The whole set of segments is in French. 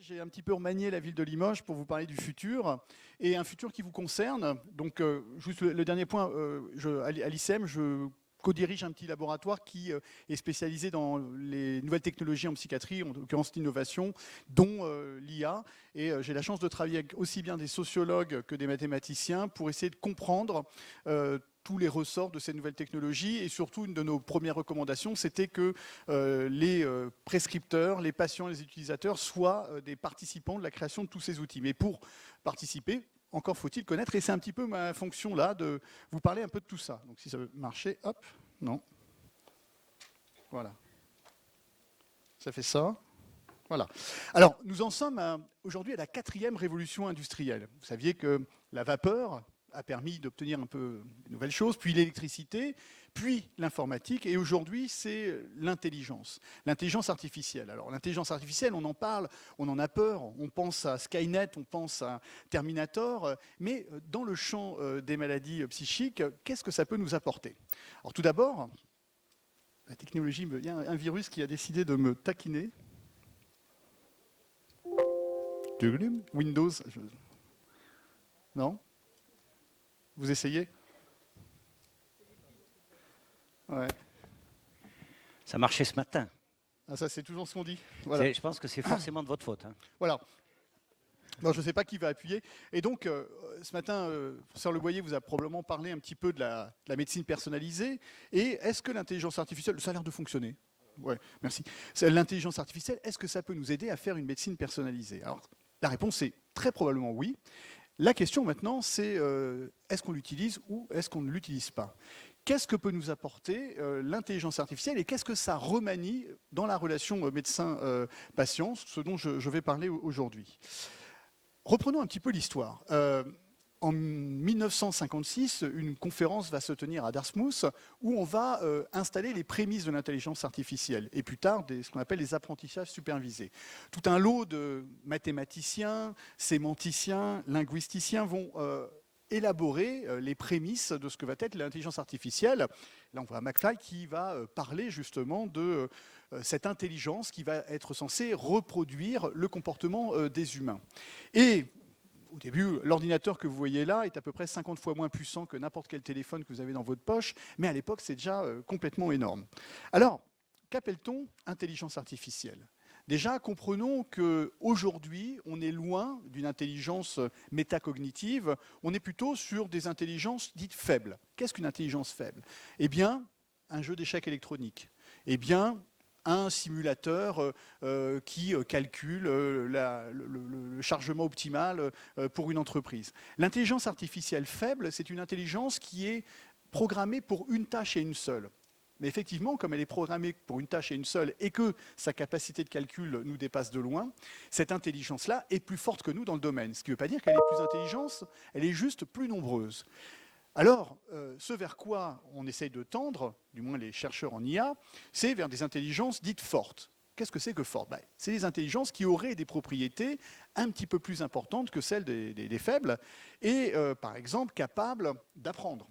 j'ai un petit peu remanié la ville de Limoges pour vous parler du futur, et un futur qui vous concerne. Donc, juste le dernier point, à l'ICEM, je co-dirige un petit laboratoire qui est spécialisé dans les nouvelles technologies en psychiatrie, en l'occurrence l'innovation, dont l'IA. Et j'ai la chance de travailler avec aussi bien des sociologues que des mathématiciens pour essayer de comprendre tous les ressorts de ces nouvelles technologies. Et surtout, une de nos premières recommandations, c'était que les prescripteurs, les patients, les utilisateurs soient des participants de la création de tous ces outils. Mais pour participer, encore faut-il connaître, et c'est un petit peu ma fonction là, de vous parler un peu de tout ça. Donc si ça veut marcher, hop, non. Voilà. Ça fait ça. Voilà. Alors, nous en sommes aujourd'hui à la 4e révolution industrielle. Vous saviez que la vapeur a permis d'obtenir un peu de nouvelles choses, puis l'électricité, puis l'informatique, et aujourd'hui, c'est l'intelligence artificielle. Alors, l'intelligence artificielle, on en parle, on en a peur, on pense à Skynet, on pense à Terminator, mais dans le champ des maladies psychiques, qu'est-ce que ça peut nous apporter? Alors, tout d'abord, la technologie, il y a un virus qui a décidé de me taquiner. Windows, non? Vous essayez? Ouais. Ça marchait ce matin. Ah, ça, c'est toujours ce qu'on dit. Voilà. Je pense que c'est forcément de votre faute. Hein. Voilà. Non, je ne sais pas qui va appuyer. Et donc, ce matin, professeur Le Boyer vous a probablement parlé un petit peu de la médecine personnalisée. Et est-ce que l'intelligence artificielle, ça a l'air de fonctionner? Ouais, merci. L'intelligence artificielle, est-ce que ça peut nous aider à faire une médecine personnalisée? Alors, la réponse est très probablement oui. La question maintenant, c'est est-ce qu'on l'utilise ou est-ce qu'on ne l'utilise pas? Qu'est-ce que peut nous apporter l'intelligence artificielle et qu'est-ce que ça remanie dans la relation médecin-patient, ce dont je vais parler aujourd'hui? Reprenons un petit peu l'histoire. En 1956, une conférence va se tenir à Dartmouth où on va installer les prémices de l'intelligence artificielle et plus tard ce qu'on appelle les apprentissages supervisés. Tout un lot de mathématiciens, sémanticiens, linguisticiens vont élaborer les prémices de ce que va être l'intelligence artificielle. Là, on voit McFly qui va parler justement de cette intelligence qui va être censée reproduire le comportement des humains. Et au début, l'ordinateur que vous voyez là est à peu près 50 fois moins puissant que n'importe quel téléphone que vous avez dans votre poche, mais à l'époque, c'est déjà complètement énorme. Alors, qu'appelle-t-on intelligence artificielle? Déjà, comprenons qu'aujourd'hui, on est loin d'une intelligence métacognitive, on est plutôt sur des intelligences dites faibles. Qu'est-ce qu'une intelligence faible? Eh bien, un jeu d'échecs électronique. Eh bien, un simulateur qui calcule le chargement optimal pour une entreprise. L'intelligence artificielle faible, c'est une intelligence qui est programmée pour une tâche et une seule. Mais effectivement, comme elle est programmée pour une tâche et une seule et que sa capacité de calcul nous dépasse de loin, cette intelligence-là est plus forte que nous dans le domaine. Ce qui ne veut pas dire qu'elle est plus intelligente, elle est juste plus nombreuse. Alors, ce vers quoi on essaye de tendre, du moins les chercheurs en IA, c'est vers des intelligences dites fortes. Qu'est-ce que c'est que fort? C'est des intelligences qui auraient des propriétés un petit peu plus importantes que celles des faibles, et par exemple capables d'apprendre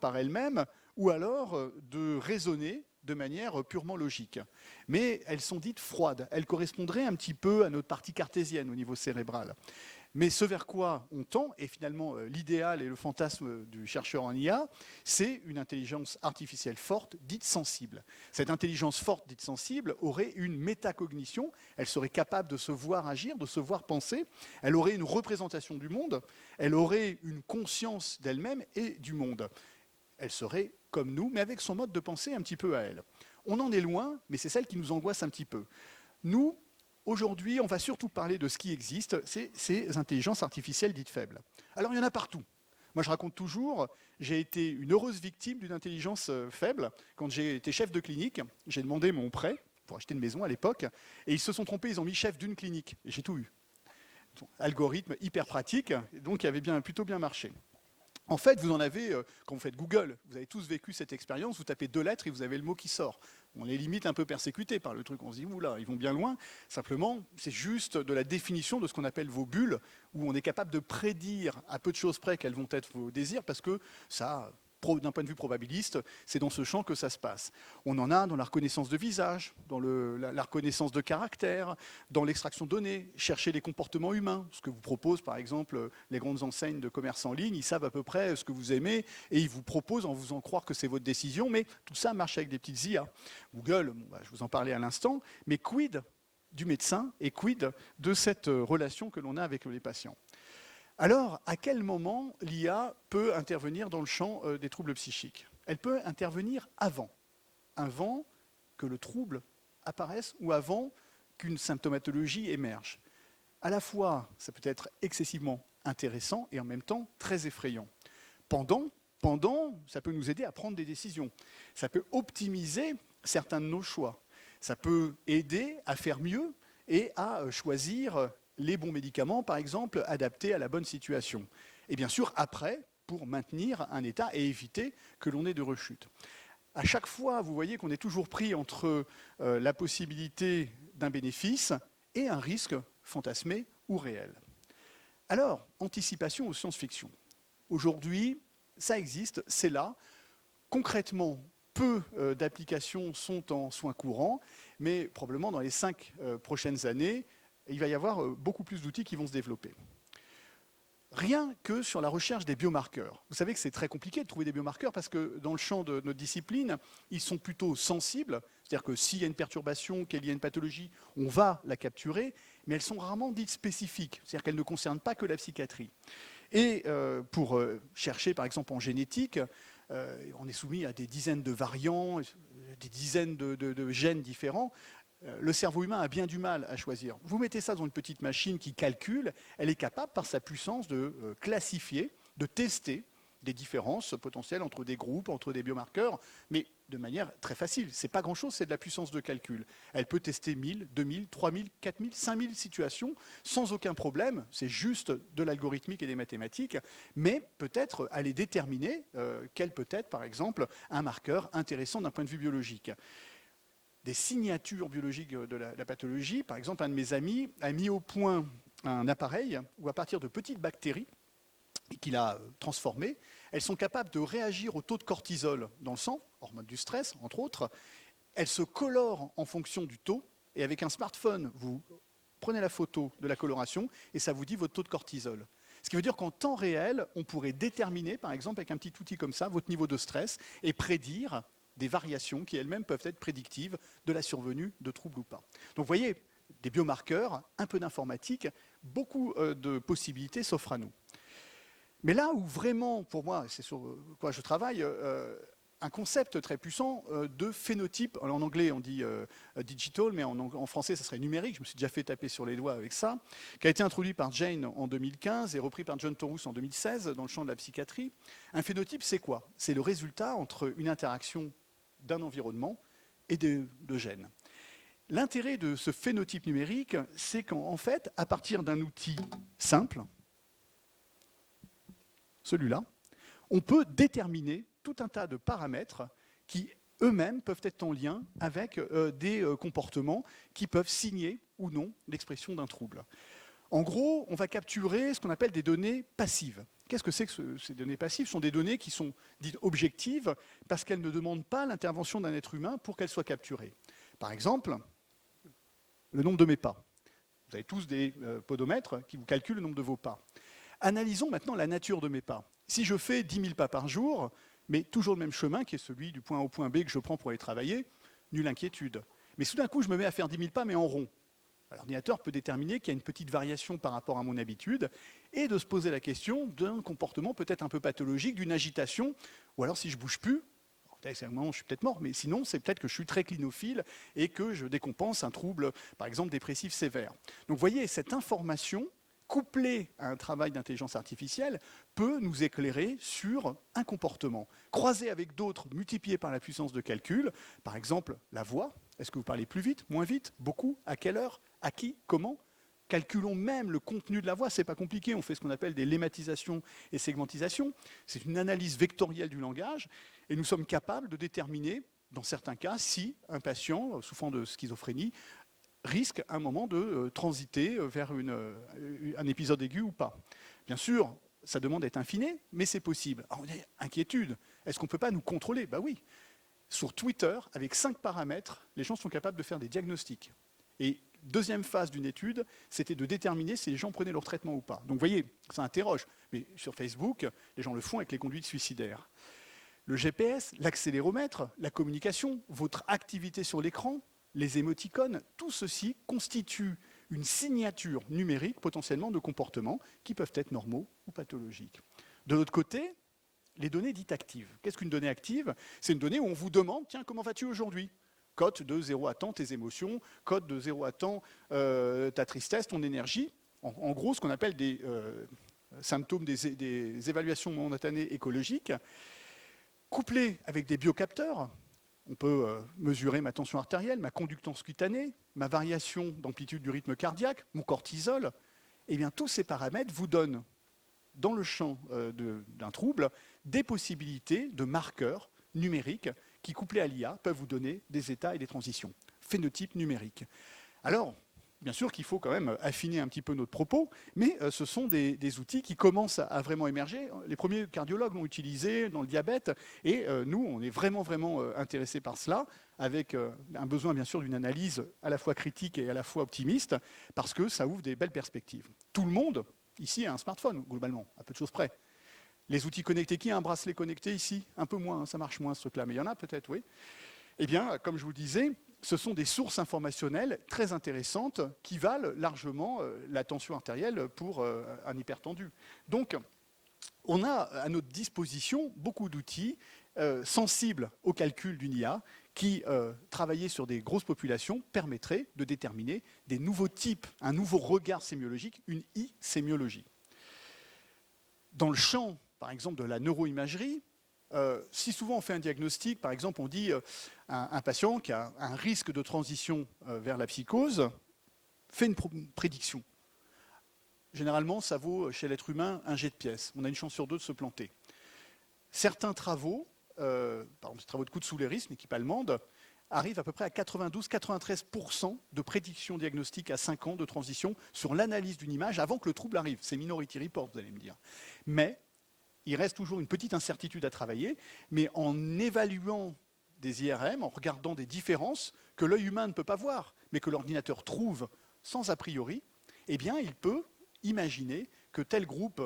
par elles-mêmes, ou alors de raisonner de manière purement logique. Mais elles sont dites froides. Elles correspondraient un petit peu à notre partie cartésienne au niveau cérébral. Mais ce vers quoi on tend, et finalement l'idéal et le fantasme du chercheur en IA, c'est une intelligence artificielle forte, dite sensible. Cette intelligence forte, dite sensible, aurait une métacognition, elle serait capable de se voir agir, de se voir penser, elle aurait une représentation du monde, elle aurait une conscience d'elle-même et du monde. Elle serait comme nous, mais avec son mode de pensée un petit peu à elle. On en est loin, mais c'est celle qui nous angoisse un petit peu. Nous, aujourd'hui, on va surtout parler de ce qui existe, c'est ces intelligences artificielles dites faibles. Alors, il y en a partout. Moi, je raconte toujours, j'ai été une heureuse victime d'une intelligence faible. Quand j'ai été chef de clinique, j'ai demandé mon prêt pour acheter une maison à l'époque, et ils se sont trompés, ils ont mis chef d'une clinique, et j'ai tout eu. Algorithme hyper pratique, donc il avait plutôt bien marché. En fait, vous en avez, quand vous faites Google, vous avez tous vécu cette expérience, vous tapez 2 lettres et vous avez le mot qui sort. On est limite un peu persécuté par le truc, on se dit, oula, ils vont bien loin. Simplement, c'est juste de la définition de ce qu'on appelle vos bulles, où on est capable de prédire à peu de choses près quels vont être vos désirs, parce que ça d'un point de vue probabiliste, c'est dans ce champ que ça se passe. On en a dans la reconnaissance de visage, dans la reconnaissance de caractère, dans l'extraction de données, chercher les comportements humains, ce que vous proposent par exemple les grandes enseignes de commerce en ligne, ils savent à peu près ce que vous aimez et ils vous proposent en vous faisant croire que c'est votre décision, mais tout ça marche avec des petites IA. Google, je vous en parlais à l'instant, mais quid du médecin et quid de cette relation que l'on a avec les patients? Alors, à quel moment l'IA peut intervenir dans le champ des troubles psychiques? Elle peut intervenir avant que le trouble apparaisse ou avant qu'une symptomatologie émerge. À la fois, ça peut être excessivement intéressant et en même temps très effrayant. Pendant, ça peut nous aider à prendre des décisions. Ça peut optimiser certains de nos choix. Ça peut aider à faire mieux et à choisir les bons médicaments, par exemple, adaptés à la bonne situation. Et bien sûr, après, pour maintenir un état et éviter que l'on ait de rechute. À chaque fois, vous voyez qu'on est toujours pris entre la possibilité d'un bénéfice et un risque fantasmé ou réel. Alors, anticipation aux science-fiction. Aujourd'hui, ça existe, c'est là. Concrètement, peu d'applications sont en soins courants, mais probablement dans les 5 prochaines années, il va y avoir beaucoup plus d'outils qui vont se développer. Rien que sur la recherche des biomarqueurs. Vous savez que c'est très compliqué de trouver des biomarqueurs parce que dans le champ de notre discipline, ils sont plutôt sensibles. C'est-à-dire que s'il y a une perturbation, qu'il y a une pathologie, on va la capturer, mais elles sont rarement dites spécifiques. C'est-à-dire qu'elles ne concernent pas que la psychiatrie. Et pour chercher, par exemple, en génétique, on est soumis à des dizaines de variants, des dizaines de gènes différents. Le cerveau humain a bien du mal à choisir. Vous mettez ça dans une petite machine qui calcule, elle est capable, par sa puissance, de classifier, de tester des différences potentielles entre des groupes, entre des biomarqueurs, mais de manière très facile. Ce n'est pas grand-chose, c'est de la puissance de calcul. Elle peut tester 1000, 2000, 3000, 4000, 5000 situations sans aucun problème. C'est juste de l'algorithmique et des mathématiques, mais peut-être aller déterminer quel peut être, par exemple, un marqueur intéressant d'un point de vue biologique. Des signatures biologiques de la pathologie. Par exemple, un de mes amis a mis au point un appareil où, à partir de petites bactéries qu'il a transformées, elles sont capables de réagir au taux de cortisol dans le sang, hormone du stress, entre autres. Elles se colorent en fonction du taux, et avec un smartphone, vous prenez la photo de la coloration, et ça vous dit votre taux de cortisol. Ce qui veut dire qu'en temps réel, on pourrait déterminer, par exemple, avec un petit outil comme ça, votre niveau de stress, et prédire des variations qui elles-mêmes peuvent être prédictives de la survenue de troubles ou pas. Donc vous voyez, des biomarqueurs, un peu d'informatique, beaucoup de possibilités s'offrent à nous. Mais là où vraiment, pour moi, c'est sur quoi je travaille, un concept très puissant de phénotype, en anglais on dit digital, mais en français ça serait numérique, je me suis déjà fait taper sur les doigts avec ça, qui a été introduit par Jane en 2015 et repris par John Torus en 2016 dans le champ de la psychiatrie. Un phénotype, c'est quoi? C'est le résultat entre une interaction d'un environnement et de gènes. L'intérêt de ce phénotype numérique, c'est qu'en fait, à partir d'un outil simple, celui-là, on peut déterminer tout un tas de paramètres qui eux-mêmes peuvent être en lien avec des comportements qui peuvent signer ou non l'expression d'un trouble. En gros, on va capturer ce qu'on appelle des données passives. Qu'est-ce que c'est que ces données passives? Ce sont des données qui sont dites objectives parce qu'elles ne demandent pas l'intervention d'un être humain pour qu'elles soient capturées. Par exemple, le nombre de mes pas. Vous avez tous des podomètres qui vous calculent le nombre de vos pas. Analysons maintenant la nature de mes pas. Si je fais 10 000 pas par jour, mais toujours le même chemin, qui est celui du point A au point B que je prends pour aller travailler, nulle inquiétude. Mais tout d'un coup, je me mets à faire 10 000 pas, mais en rond. L'ordinateur peut déterminer qu'il y a une petite variation par rapport à mon habitude et de se poser la question d'un comportement peut-être un peu pathologique, d'une agitation, ou alors si je ne bouge plus, à un moment je suis peut-être mort, mais sinon c'est peut-être que je suis très clinophile et que je décompense un trouble, par exemple dépressif sévère. Donc vous voyez, cette information couplée à un travail d'intelligence artificielle peut nous éclairer sur un comportement. Croisé avec d'autres, multiplié par la puissance de calcul, par exemple la voix. Est-ce que vous parlez plus vite, moins vite, beaucoup, à quelle heure, à qui, comment? Calculons même le contenu de la voix, c'est pas compliqué, on fait ce qu'on appelle des lémmatisations et segmentisations. C'est une analyse vectorielle du langage et nous sommes capables de déterminer, dans certains cas, si un patient souffrant de schizophrénie risque à un moment de transiter vers un épisode aigu ou pas. Bien sûr, ça demande d'être affiné, mais c'est possible. Alors, on a inquiétude. Est-ce qu'on ne peut pas nous contrôler? Bah oui. Sur Twitter, avec 5 paramètres, les gens sont capables de faire des diagnostics. Et deuxième phase d'une étude, c'était de déterminer si les gens prenaient leur traitement ou pas. Donc vous voyez, ça interroge. Mais sur Facebook, les gens le font avec les conduites suicidaires. Le GPS, l'accéléromètre, la communication, votre activité sur l'écran, les émoticônes, tout ceci constitue une signature numérique potentiellement de comportements qui peuvent être normaux ou pathologiques. De l'autre côté, les données dites actives. Qu'est-ce qu'une donnée active? C'est une donnée où on vous demande, tiens, comment vas-tu aujourd'hui? Cote de 0 à temps tes émotions, cote de 0 à temps ta tristesse, ton énergie. En gros, ce qu'on appelle des symptômes des évaluations momentanées écologiques, couplés avec des biocapteurs. On peut mesurer ma tension artérielle, ma conductance cutanée, ma variation d'amplitude du rythme cardiaque, mon cortisol. Eh bien, tous ces paramètres vous donnent, dans le champ d'un trouble, des possibilités de marqueurs numériques qui, couplés à l'IA, peuvent vous donner des états et des transitions. Phénotype numérique. Alors, bien sûr qu'il faut quand même affiner un petit peu notre propos, mais ce sont des outils qui commencent à vraiment émerger. Les premiers cardiologues l'ont utilisé dans le diabète, et nous, on est vraiment intéressés par cela, avec un besoin bien sûr d'une analyse à la fois critique et à la fois optimiste, parce que ça ouvre des belles perspectives. Tout le monde, ici, a un smartphone, globalement, à peu de choses près. Les outils connectés, qui a un bracelet connecté ici? Un peu moins, hein, ça marche moins ce truc-là, mais il y en a peut-être, oui. Eh bien, comme je vous le disais, ce sont des sources informationnelles très intéressantes qui valent largement la tension artérielle pour un hypertendu. Donc, on a à notre disposition beaucoup d'outils sensibles au calcul d'une IA qui, travailler sur des grosses populations, permettrait de déterminer des nouveaux types, un nouveau regard sémiologique, une e-sémiologie. Dans le champ, par exemple, de la neuroimagerie, si souvent on fait un diagnostic, par exemple on dit un patient qui a un risque de transition vers la psychose, fait une prédiction. Généralement, ça vaut chez l'être humain un jet de pièces. On a une chance sur 2 de se planter. Certains travaux, par exemple les travaux de Koutsoulléris, une équipe allemande, arrivent à peu près à 92-93% de prédiction diagnostique à 5 ans de transition sur l'analyse d'une image avant que le trouble arrive. C'est Minority Report, vous allez me dire. Mais il reste toujours une petite incertitude à travailler, mais en évaluant des IRM, en regardant des différences que l'œil humain ne peut pas voir, mais que l'ordinateur trouve sans a priori, eh bien, il peut imaginer que tel groupe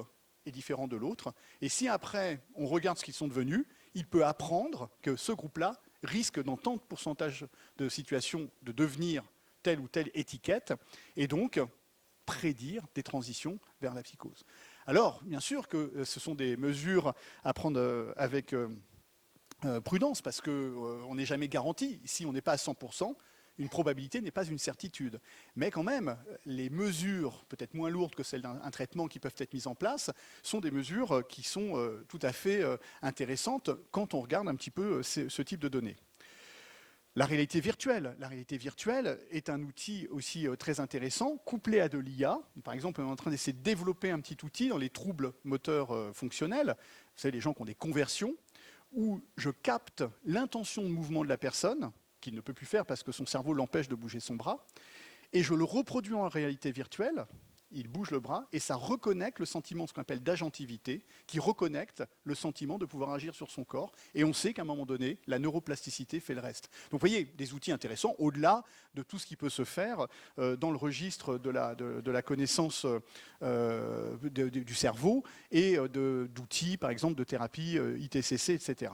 est différent de l'autre. Et si après, on regarde ce qu'ils sont devenus, il peut apprendre que ce groupe-là risque dans tant de pourcentage de situations de devenir telle ou telle étiquette, et donc prédire des transitions vers la psychose. Alors, bien sûr que ce sont des mesures à prendre avec prudence, parce qu'on n'est jamais garanti. Si on n'est pas à 100%, une probabilité n'est pas une certitude. Mais quand même, les mesures, peut-être moins lourdes que celles d'un traitement qui peuvent être mises en place, sont des mesures qui sont tout à fait intéressantes quand on regarde un petit peu ce type de données. La réalité virtuelle. La réalité virtuelle est un outil aussi très intéressant, couplé à de l'IA. Par exemple, on est en train d'essayer de développer un petit outil dans les troubles moteurs fonctionnels. Vous savez, les gens qui ont des conversions, où je capte l'intention de mouvement de la personne, qu'il ne peut plus faire parce que son cerveau l'empêche de bouger son bras, et je le reproduis en réalité virtuelle. Il bouge le bras et ça reconnecte le sentiment, ce qu'on appelle d'agentivité, qui reconnecte le sentiment de pouvoir agir sur son corps. Et on sait qu'à un moment donné, la neuroplasticité fait le reste. Donc vous voyez, des outils intéressants, au-delà de tout ce qui peut se faire dans le registre de la connaissance du cerveau et d'outils, par exemple, de thérapie ITCC, etc.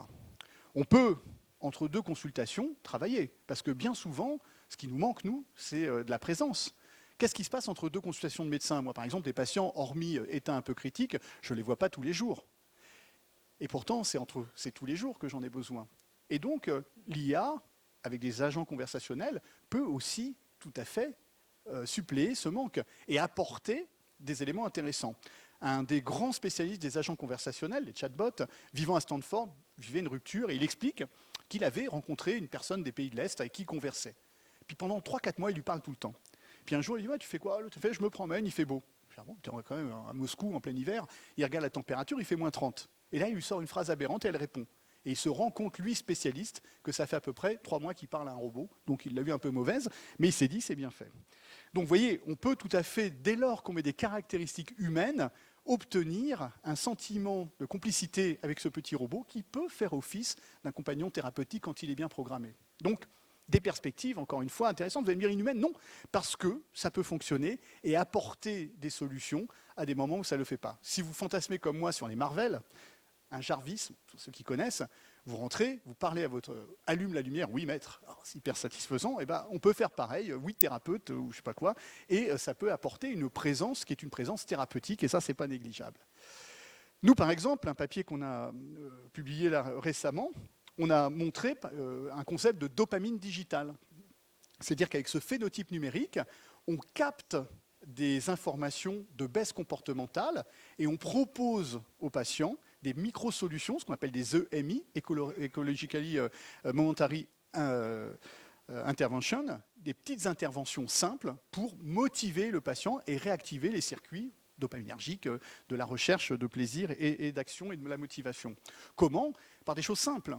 On peut, entre 2 consultations, travailler. Parce que bien souvent, ce qui nous manque, nous, c'est de la présence. Qu'est-ce qui se passe entre 2 consultations de médecins? Moi, par exemple, des patients, hormis état un peu critique, je ne les vois pas tous les jours. Et pourtant, c'est tous les jours que j'en ai besoin. Et donc, l'IA, avec des agents conversationnels, peut aussi tout à fait suppléer ce manque et apporter des éléments intéressants. Un des grands spécialistes des agents conversationnels, les chatbots, vivant à Stanford, vivait une rupture et il explique qu'il avait rencontré une personne des pays de l'Est avec qui il conversait. Et puis pendant 3-4 mois, il lui parle tout le temps. Puis un jour, il dit ouais, tu fais quoi? L'autre fait je me promène, il fait beau. Je dis, bon, tu es quand même à Moscou en plein hiver. Il regarde la température, il fait moins 30. Et là, il lui sort une phrase aberrante et elle répond. Et il se rend compte, lui, spécialiste, que ça fait à peu près 3 mois qu'il parle à un robot. Donc il l'a vu un peu mauvaise, mais il s'est dit c'est bien fait. Donc vous voyez, on peut tout à fait, dès lors qu'on met des caractéristiques humaines, obtenir un sentiment de complicité avec ce petit robot qui peut faire office d'un compagnon thérapeutique quand il est bien programmé. Donc, des perspectives, encore une fois, intéressantes. Vous allez me dire inhumaines? Non, parce que ça peut fonctionner et apporter des solutions à des moments où ça ne le fait pas. Si vous fantasmez comme moi sur les Marvel, un Jarvis, pour ceux qui connaissent, vous rentrez, vous parlez à votre... Allume la lumière, oui maître, c'est hyper satisfaisant, et on peut faire pareil, oui thérapeute, ou je sais pas quoi, et ça peut apporter une présence qui est une présence thérapeutique, et ça, c'est pas négligeable. Nous, par exemple, un papier qu'on a publié là, récemment, on a montré un concept de dopamine digitale. C'est-à-dire qu'avec ce phénotype numérique, on capte des informations de baisse comportementale et on propose aux patients des micro-solutions, ce qu'on appelle des EMI, Ecologically Momentary Intervention, des petites interventions simples pour motiver le patient et réactiver les circuits dopaminergiques de la recherche de plaisir et d'action et de la motivation. Comment? Par des choses simples.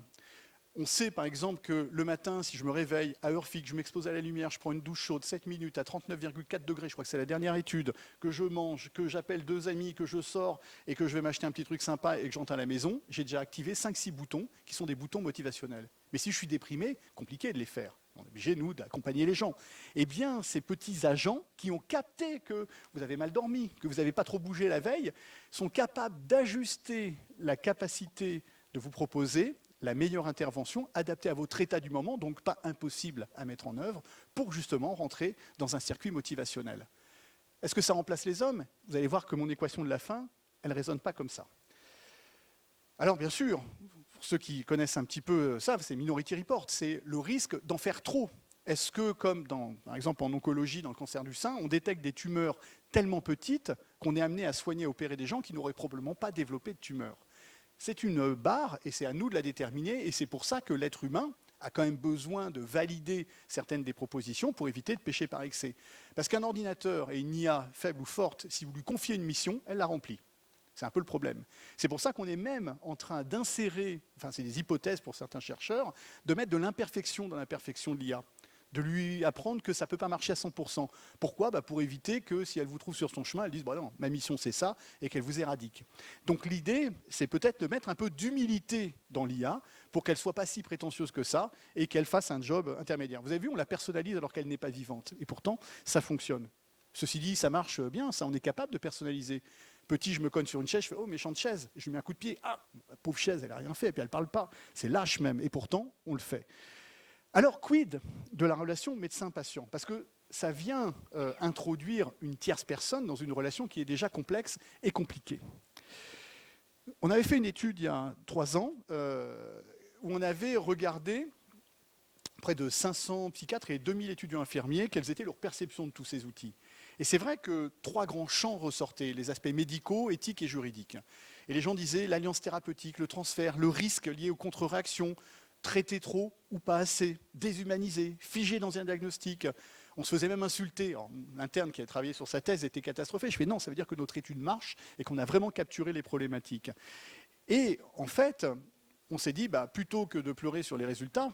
On sait par exemple que le matin, si je me réveille à heure fixe, je m'expose à la lumière, je prends une douche chaude, 7 minutes à 39,4 degrés, je crois que c'est la dernière étude, que je mange, que j'appelle 2 amis, que je sors et que je vais m'acheter un petit truc sympa et que j'entre à la maison, j'ai déjà activé 5-6 boutons qui sont des boutons motivationnels. Mais si je suis déprimé, compliqué de les faire. On est obligé, nous, d'accompagner les gens. Eh bien, ces petits agents qui ont capté que vous avez mal dormi, que vous n'avez pas trop bougé la veille, sont capables d'ajuster la capacité de vous proposer la meilleure intervention adaptée à votre état du moment, donc pas impossible à mettre en œuvre, pour justement rentrer dans un circuit motivationnel. Est-ce que ça remplace les hommes? Vous allez voir que mon équation de la fin, elle ne résonne pas comme ça. Alors bien sûr, pour ceux qui connaissent un petit peu ça, c'est Minority Report, c'est le risque d'en faire trop. Est-ce que, comme par exemple en oncologie, dans le cancer du sein, on détecte des tumeurs tellement petites qu'on est amené à soigner, à opérer des gens qui n'auraient probablement pas développé de tumeurs? C'est une barre et c'est à nous de la déterminer et c'est pour ça que l'être humain a quand même besoin de valider certaines des propositions pour éviter de pécher par excès. Parce qu'un ordinateur et une IA faible ou forte, si vous lui confiez une mission, elle la remplit. C'est un peu le problème. C'est pour ça qu'on est même en train d'insérer, enfin c'est des hypothèses pour certains chercheurs, de mettre de l'imperfection dans l'imperfection de l'IA. De lui apprendre que ça ne peut pas marcher à 100%. Pourquoi? Pour éviter que si elle vous trouve sur son chemin, elle dise bah non, ma mission c'est ça, et qu'elle vous éradique. Donc l'idée, c'est peut-être de mettre un peu d'humilité dans l'IA pour qu'elle ne soit pas si prétentieuse que ça et qu'elle fasse un job intermédiaire. Vous avez vu, on la personnalise alors qu'elle n'est pas vivante. Et pourtant, ça fonctionne. Ceci dit, ça marche bien, ça, on est capable de personnaliser. Petit, je me cogne sur une chaise, je fais « Oh, méchante chaise !» Je lui mets un coup de pied. « Ah, pauvre chaise, elle n'a rien fait, et puis elle ne parle pas. » C'est lâche même, et pourtant, on le fait. Alors, quid de la relation médecin-patient? Parce que ça vient introduire une tierce personne dans une relation qui est déjà complexe et compliquée. On avait fait une étude il y a 3 ans où on avait regardé près de 500 psychiatres et 2000 étudiants infirmiers quelles étaient leurs perceptions de tous ces outils. Et c'est vrai que 3 grands champs ressortaient, les aspects médicaux, éthiques et juridiques. Et les gens disaient l'alliance thérapeutique, le transfert, le risque lié aux contre-réactions, traiter trop ou pas assez, déshumanisé, figé dans un diagnostic. On se faisait même insulter. L'interne qui a travaillé sur sa thèse était catastrophé. Je fais non, ça veut dire que notre étude marche et qu'on a vraiment capturé les problématiques. Et en fait, on s'est dit, plutôt que de pleurer sur les résultats,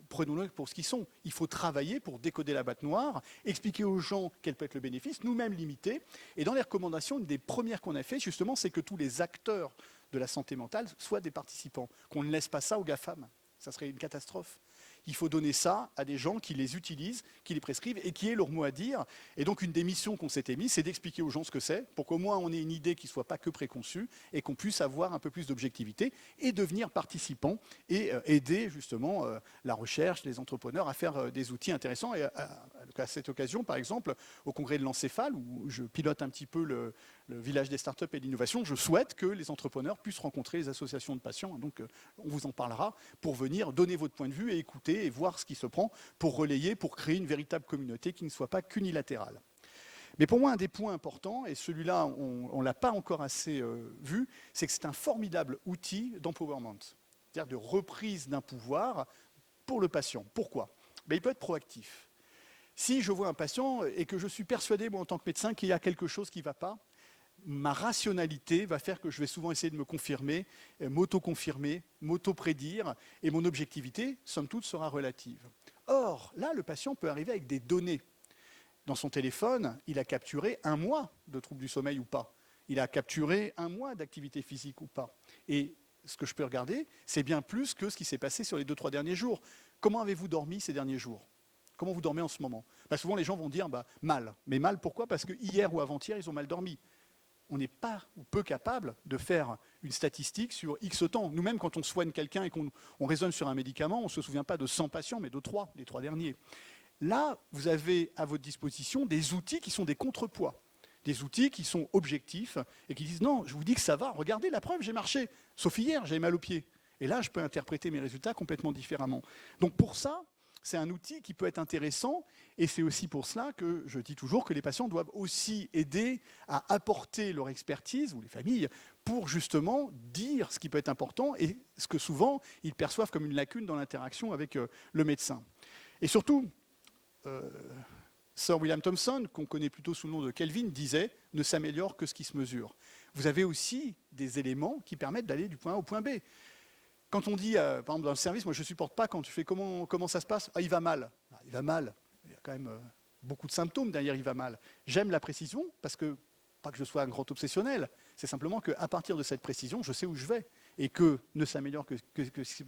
prenons-le pour ce qu'ils sont. Il faut travailler pour décoder la boîte noire, expliquer aux gens quel peut être le bénéfice, nous-mêmes limiter. Et dans les recommandations, une des premières qu'on a fait, justement, c'est que tous les acteurs de la santé mentale soient des participants, qu'on ne laisse pas ça aux GAFAM. Ça serait une catastrophe. Il faut donner ça à des gens qui les utilisent, qui les prescrivent et qui aient leur mot à dire. Et donc, une des missions qu'on s'était mise, c'est d'expliquer aux gens ce que c'est, pour qu'au moins on ait une idée qui ne soit pas que préconçue et qu'on puisse avoir un peu plus d'objectivité et devenir participant et aider justement la recherche, les entrepreneurs à faire des outils intéressants. Et à cette occasion, par exemple, au congrès de l'encéphale, où je pilote un petit peu le village des startups et de l'innovation, je souhaite que les entrepreneurs puissent rencontrer les associations de patients. Donc, on vous en parlera pour venir donner votre point de vue et écouter et voir ce qui se prend pour relayer, pour créer une véritable communauté qui ne soit pas qu'unilatérale. Mais pour moi, un des points importants, et celui-là, on ne l'a pas encore assez vu, c'est que c'est un formidable outil d'empowerment, c'est-à-dire de reprise d'un pouvoir pour le patient. Pourquoi? Il peut être proactif. Si je vois un patient et que je suis persuadé, moi, en tant que médecin, qu'il y a quelque chose qui ne va pas, ma rationalité va faire que je vais souvent essayer de me confirmer, m'auto-confirmer, m'auto-prédire, et mon objectivité, somme toute, sera relative. Or, là, le patient peut arriver avec des données. Dans son téléphone, il a capturé 1 mois de troubles du sommeil ou pas. il a capturé 1 mois d'activité physique ou pas. Et ce que je peux regarder, c'est bien plus que ce qui s'est passé sur les 2-3 derniers jours. Comment avez-vous dormi ces derniers jours? Comment vous dormez en ce moment? Souvent, les gens vont dire mal. Mais mal, pourquoi? Parce que hier ou avant-hier, ils ont mal dormi. On n'est pas ou peu capable de faire une statistique sur X temps. Nous-mêmes, quand on soigne quelqu'un et qu'on raisonne sur un médicament, on ne se souvient pas de 100 patients, mais de 3, les 3 derniers. Là, vous avez à votre disposition des outils qui sont des contrepoids. Des outils qui sont objectifs et qui disent non, je vous dis que ça va, regardez la preuve, j'ai marché. Sauf hier, j'avais mal aux pieds. Et là, je peux interpréter mes résultats complètement différemment. Donc pour ça, c'est un outil qui peut être intéressant et c'est aussi pour cela que je dis toujours que les patients doivent aussi aider à apporter leur expertise, ou les familles, pour justement dire ce qui peut être important et ce que souvent ils perçoivent comme une lacune dans l'interaction avec le médecin. Et surtout, Sir William Thomson, qu'on connaît plutôt sous le nom de Kelvin, disait « ne s'améliore que ce qui se mesure ». Vous avez aussi des éléments qui permettent d'aller du point A au point B. Quand on dit, par exemple dans le service, moi je ne supporte pas quand tu fais comment ça se passe? Ah, il va mal. Ah, il va mal. Il y a quand même beaucoup de symptômes derrière il va mal. J'aime la précision parce que, pas que je sois un grand obsessionnel, c'est simplement qu'à partir de cette précision, je sais où je vais. Et que ne s'améliore que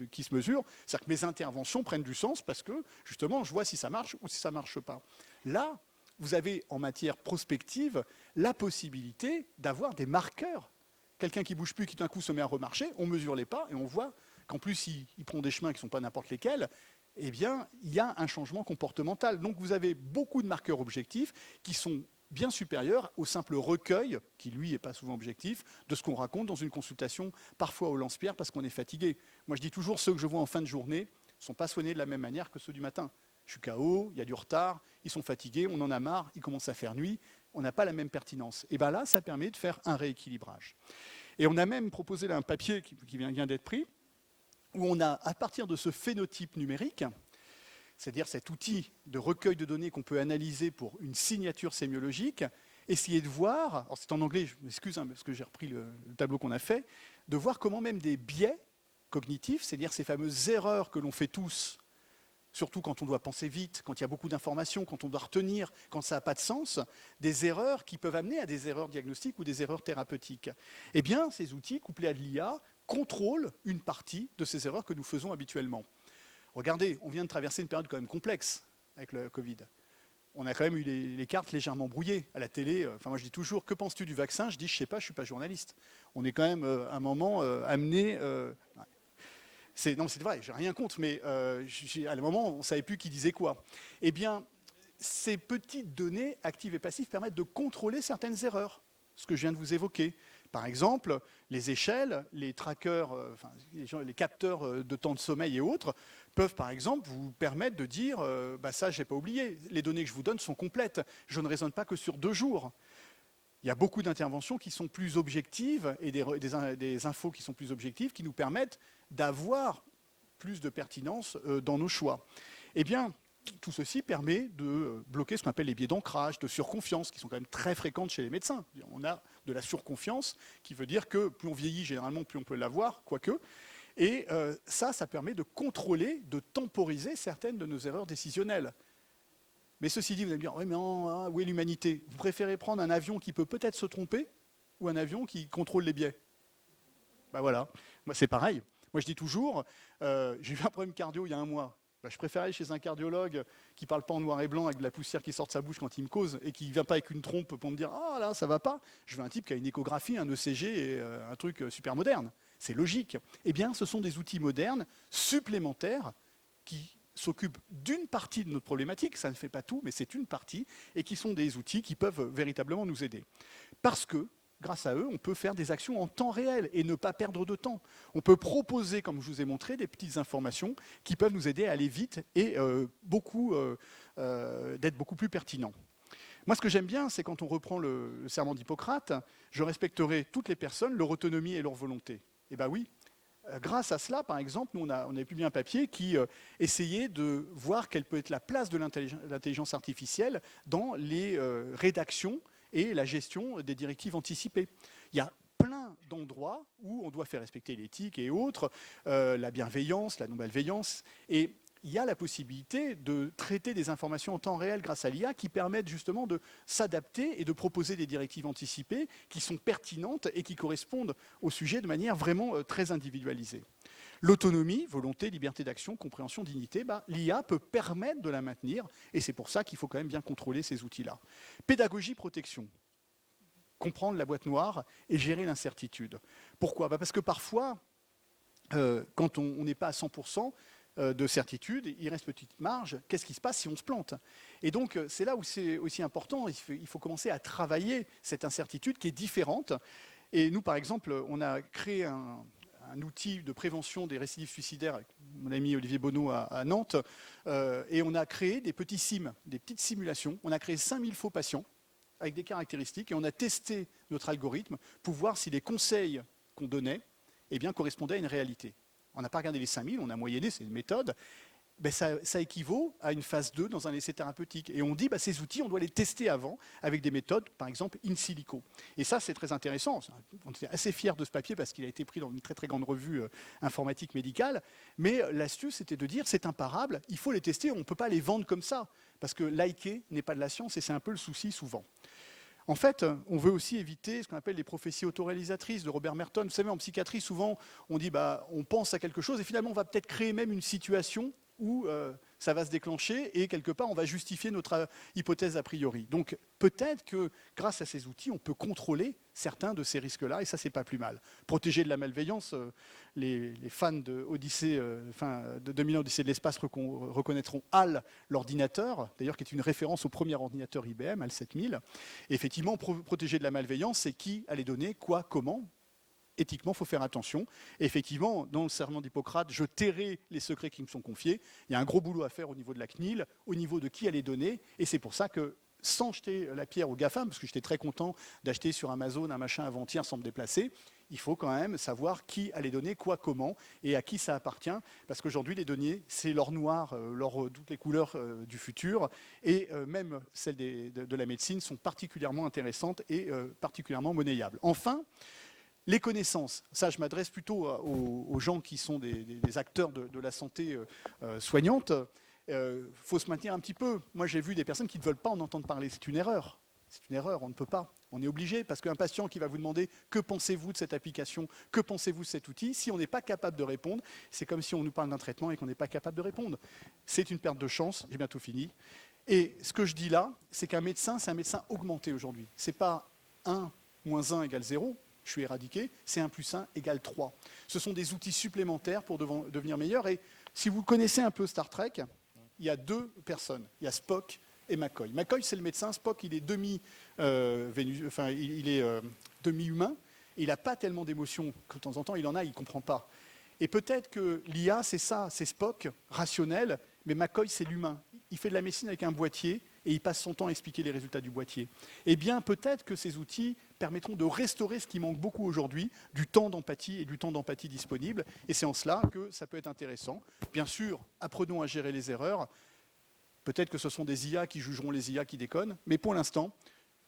qui se mesure, c'est-à-dire que mes interventions prennent du sens parce que, justement, je vois si ça marche ou si ça ne marche pas. Là, vous avez en matière prospective la possibilité d'avoir des marqueurs. Quelqu'un qui ne bouge plus, qui d'un coup se met à remarcher, on mesure les pas et on voit qu'en plus, il prend des chemins qui ne sont pas n'importe lesquels, eh bien, il y a un changement comportemental. Donc, vous avez beaucoup de marqueurs objectifs qui sont bien supérieurs au simple recueil, qui lui n'est pas souvent objectif, de ce qu'on raconte dans une consultation, parfois au lance-pierre, parce qu'on est fatigué. Moi, je dis toujours, ceux que je vois en fin de journée ne sont pas soignés de la même manière que ceux du matin. Je suis KO, il y a du retard, ils sont fatigués, on en a marre, il commence à faire nuit, on n'a pas la même pertinence. Et bien là, ça permet de faire un rééquilibrage. Et on a même proposé là un papier qui vient d'être pris, où on a, à partir de ce phénotype numérique, c'est-à-dire cet outil de recueil de données qu'on peut analyser pour une signature sémiologique, essayer de voir, alors c'est en anglais, je m'excuse parce que j'ai repris le tableau qu'on a fait, de voir comment même des biais cognitifs, c'est-à-dire ces fameuses erreurs que l'on fait tous, surtout quand on doit penser vite, quand il y a beaucoup d'informations, quand on doit retenir, quand ça n'a pas de sens, des erreurs qui peuvent amener à des erreurs diagnostiques ou des erreurs thérapeutiques. Eh bien, ces outils, couplés à de l'IA, contrôlent une partie de ces erreurs que nous faisons habituellement. Regardez, on vient de traverser une période quand même complexe avec le Covid. On a quand même eu les cartes légèrement brouillées à la télé. Moi, je dis toujours, que penses-tu du vaccin? Je dis, je ne sais pas, je ne suis pas journaliste. On est quand même, à un moment, amené... Non, c'est vrai, j'ai rien contre, mais à un moment, on ne savait plus qui disait quoi. Eh bien, ces petites données, actives et passives, permettent de contrôler certaines erreurs, ce que je viens de vous évoquer. Par exemple, les échelles, les trackers, les capteurs de temps de sommeil et autres, peuvent par exemple vous permettre de dire ça, je n'ai pas oublié, les données que je vous donne sont complètes, je ne raisonne pas que sur 2 jours. Il y a beaucoup d'interventions qui sont plus objectives et des infos qui sont plus objectives qui nous permettent d'avoir plus de pertinence dans nos choix. Eh bien, tout ceci permet de bloquer ce qu'on appelle les biais d'ancrage, de surconfiance, qui sont quand même très fréquentes chez les médecins. On a de la surconfiance, qui veut dire que plus on vieillit, généralement, plus on peut l'avoir, quoique. Et ça permet de contrôler, de temporiser certaines de nos erreurs décisionnelles. Mais ceci dit, vous allez me dire, oui, mais où est l'humanité? Vous préférez prendre un avion qui peut peut-être se tromper ou un avion qui contrôle les biais? Ben voilà, moi c'est pareil. Moi je dis toujours, j'ai eu un problème cardio il y a 1 mois. Je préfère aller chez un cardiologue qui ne parle pas en noir et blanc avec de la poussière qui sort de sa bouche quand il me cause et qui ne vient pas avec une trompe pour me dire « Ah là, ça ne va pas ». Je veux un type qui a une échographie, un ECG et un truc super moderne. C'est logique. Eh bien, ce sont des outils modernes, supplémentaires, qui s'occupent d'une partie de notre problématique, ça ne fait pas tout, mais c'est une partie, et qui sont des outils qui peuvent véritablement nous aider. Parce que, grâce à eux, on peut faire des actions en temps réel et ne pas perdre de temps. On peut proposer, comme je vous ai montré, des petites informations qui peuvent nous aider à aller vite et d'être beaucoup plus pertinents. Moi, ce que j'aime bien, c'est quand on reprend le serment d'Hippocrate, je respecterai toutes les personnes, leur autonomie et leur volonté. Eh bien oui, grâce à cela, par exemple, nous, on avait publié un papier qui essayait de voir quelle peut être la place de l'intelligence artificielle dans les rédactions et la gestion des directives anticipées. Il y a plein d'endroits où on doit faire respecter l'éthique et autres, la bienveillance, la non-malveillance. Et il y a la possibilité de traiter des informations en temps réel grâce à l'IA qui permettent justement de s'adapter et de proposer des directives anticipées qui sont pertinentes et qui correspondent au sujet de manière vraiment très individualisée. L'autonomie, volonté, liberté d'action, compréhension, dignité, l'IA peut permettre de la maintenir et c'est pour ça qu'il faut quand même bien contrôler ces outils-là. Pédagogie, protection. Comprendre la boîte noire et gérer l'incertitude. Pourquoi ? Parce que parfois, quand on n'est pas à 100% de certitude, il reste petite marge. Qu'est-ce qui se passe si on se plante ? Et donc, c'est là où c'est aussi important. Il faut commencer à travailler cette incertitude qui est différente. Et nous, par exemple, on a créé un outil de prévention des récidives suicidaires avec mon ami Olivier Bonneau à Nantes. Et on a créé des petits sims, des petites simulations. On a créé 5000 faux patients avec des caractéristiques et on a testé notre algorithme pour voir si les conseils qu'on donnait correspondaient à une réalité. On n'a pas regardé les 5000, on a moyenné, c'est une méthode. Ça équivaut à une phase 2 dans un essai thérapeutique. Et on dit ces outils, on doit les tester avant avec des méthodes, par exemple, in silico. Et ça, c'est très intéressant. On est assez fiers de ce papier parce qu'il a été pris dans une très très grande revue informatique médicale. Mais l'astuce, c'était de dire, c'est imparable, il faut les tester, on ne peut pas les vendre comme ça. Parce que liker n'est pas de la science et c'est un peu le souci souvent. En fait, on veut aussi éviter ce qu'on appelle les prophéties autoréalisatrices de Robert Merton. Vous savez, en psychiatrie, souvent, on dit on pense à quelque chose et finalement, on va peut-être créer même une situation où ça va se déclencher et quelque part, on va justifier notre hypothèse a priori. Donc, peut-être que grâce à ces outils, on peut contrôler certains de ces risques-là et ça, c'est pas plus mal. Protéger de la malveillance, les fans de Odyssée, de 2001 Odyssée de l'espace reconnaîtront HAL, l'ordinateur, d'ailleurs qui est une référence au premier ordinateur IBM, HAL 7000. Et effectivement, protéger de la malveillance, c'est qui a les données, quoi, comment. Éthiquement, il faut faire attention. Et effectivement, dans le serment d'Hippocrate, je tairai les secrets qui me sont confiés. Il y a un gros boulot à faire au niveau de la CNIL, au niveau de qui a les données. Et c'est pour ça que, sans jeter la pierre aux GAFAM, parce que j'étais très content d'acheter sur Amazon un machin avant-hier sans me déplacer, il faut quand même savoir qui a les données, quoi, comment, et à qui ça appartient. Parce qu'aujourd'hui, les données, c'est l'or noir, toutes les couleurs du futur. Et même celles de la médecine sont particulièrement intéressantes et particulièrement monnayables. Enfin, les connaissances, ça je m'adresse plutôt aux gens qui sont des acteurs de la santé soignante. Faut se maintenir un petit peu. Moi j'ai vu des personnes qui ne veulent pas en entendre parler. C'est une erreur. C'est une erreur, on ne peut pas. On est obligé parce qu'un patient qui va vous demander que pensez-vous de cette application, que pensez-vous de cet outil, si on n'est pas capable de répondre, c'est comme si on nous parle d'un traitement et qu'on n'est pas capable de répondre. C'est une perte de chance, j'ai bientôt fini. Et ce que je dis là, c'est qu'un médecin, c'est un médecin augmenté aujourd'hui. Ce n'est pas 1 moins 1 égale 0. Je suis éradiqué, c'est 1 plus 1 égale 3. Ce sont des outils supplémentaires pour devenir meilleur. Et si vous connaissez un peu Star Trek, il y a 2 personnes. Il y a Spock et McCoy. McCoy, c'est le médecin. Spock, il est demi-humain. Et il n'a pas tellement d'émotions. De temps en temps, il en a, il ne comprend pas. Et peut-être que l'IA, c'est ça, c'est Spock, rationnel, mais McCoy, c'est l'humain. Il fait de la médecine avec un boîtier et il passe son temps à expliquer les résultats du boîtier. Eh bien, peut-être que ces outils permettront de restaurer ce qui manque beaucoup aujourd'hui, du temps d'empathie et du temps d'empathie disponible. Et c'est en cela que ça peut être intéressant. Bien sûr, apprenons à gérer les erreurs. Peut-être que ce sont des IA qui jugeront les IA qui déconnent. Mais pour l'instant,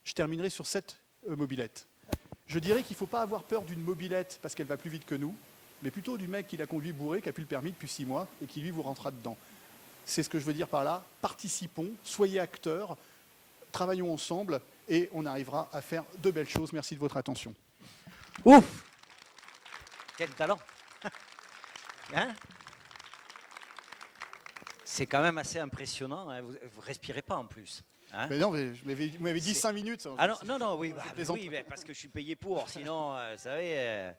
je terminerai sur cette mobilette. Je dirais qu'il ne faut pas avoir peur d'une mobilette parce qu'elle va plus vite que nous, mais plutôt du mec qui l'a conduit bourré, qui a plus le permis depuis 6 mois et qui, lui, vous rentrera dedans. C'est ce que je veux dire par là. Participons, soyez acteurs, travaillons ensemble et on arrivera à faire de belles choses. Merci de votre attention. Ouf! Quel talent! Hein? C'est quand même assez impressionnant. Hein. Vous ne respirez pas en plus. Hein? Mais non, mais vous m'avez dit 5 minutes. Ah non, oui, parce que je suis payé pour. Sinon, vous savez,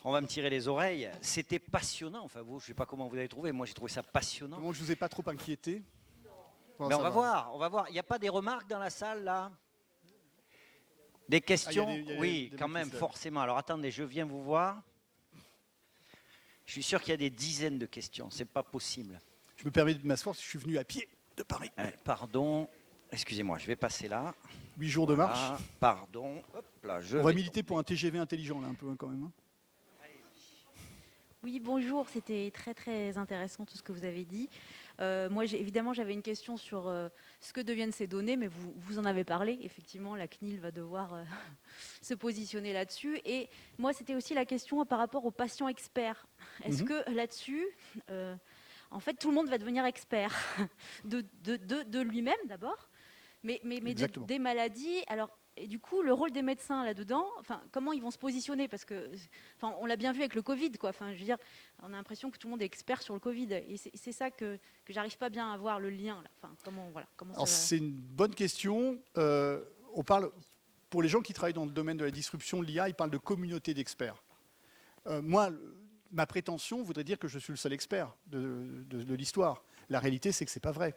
on va me tirer les oreilles. C'était passionnant. Enfin, vous, je ne sais pas comment vous avez trouvé. Moi, j'ai trouvé ça passionnant. Comment je ne vous ai pas trop inquiété? Mais on va voir. Il n'y a pas des remarques dans la salle, là? Des questions? Oui, quand même, forcément. Alors, attendez, je viens vous voir. Je suis sûr qu'il y a des dizaines de questions. C'est pas possible. Je me permets de m'asseoir parce que je suis venu à pied de Paris. Pardon. Excusez-moi, je vais passer là. 8 jours de marche. Pardon. Hop là, on va militer pour un TGV intelligent, là, un peu, quand même. Hein. Oui, bonjour. C'était très, très intéressant tout ce que vous avez dit. Moi, évidemment, j'avais une question sur ce que deviennent ces données, mais vous en avez parlé. Effectivement, la CNIL va devoir se positionner là-dessus. Et moi, c'était aussi la question par rapport aux patients experts. Est-ce que là-dessus... en fait, tout le monde va devenir expert de lui-même d'abord, mais des maladies. Alors, et du coup, le rôle des médecins là-dedans, comment ils vont se positionner? Parce que, on l'a bien vu avec le Covid, quoi. Je veux dire, on a l'impression que tout le monde est expert sur le Covid, et c'est ça que j'arrive pas bien à voir le lien. Là. Alors, c'est une bonne question. On parle, pour les gens qui travaillent dans le domaine de la disruption de l'IA, ils parlent de communauté d'experts. Moi, ma prétention voudrait dire que je suis le seul expert de l'histoire. La réalité, c'est que c'est pas vrai.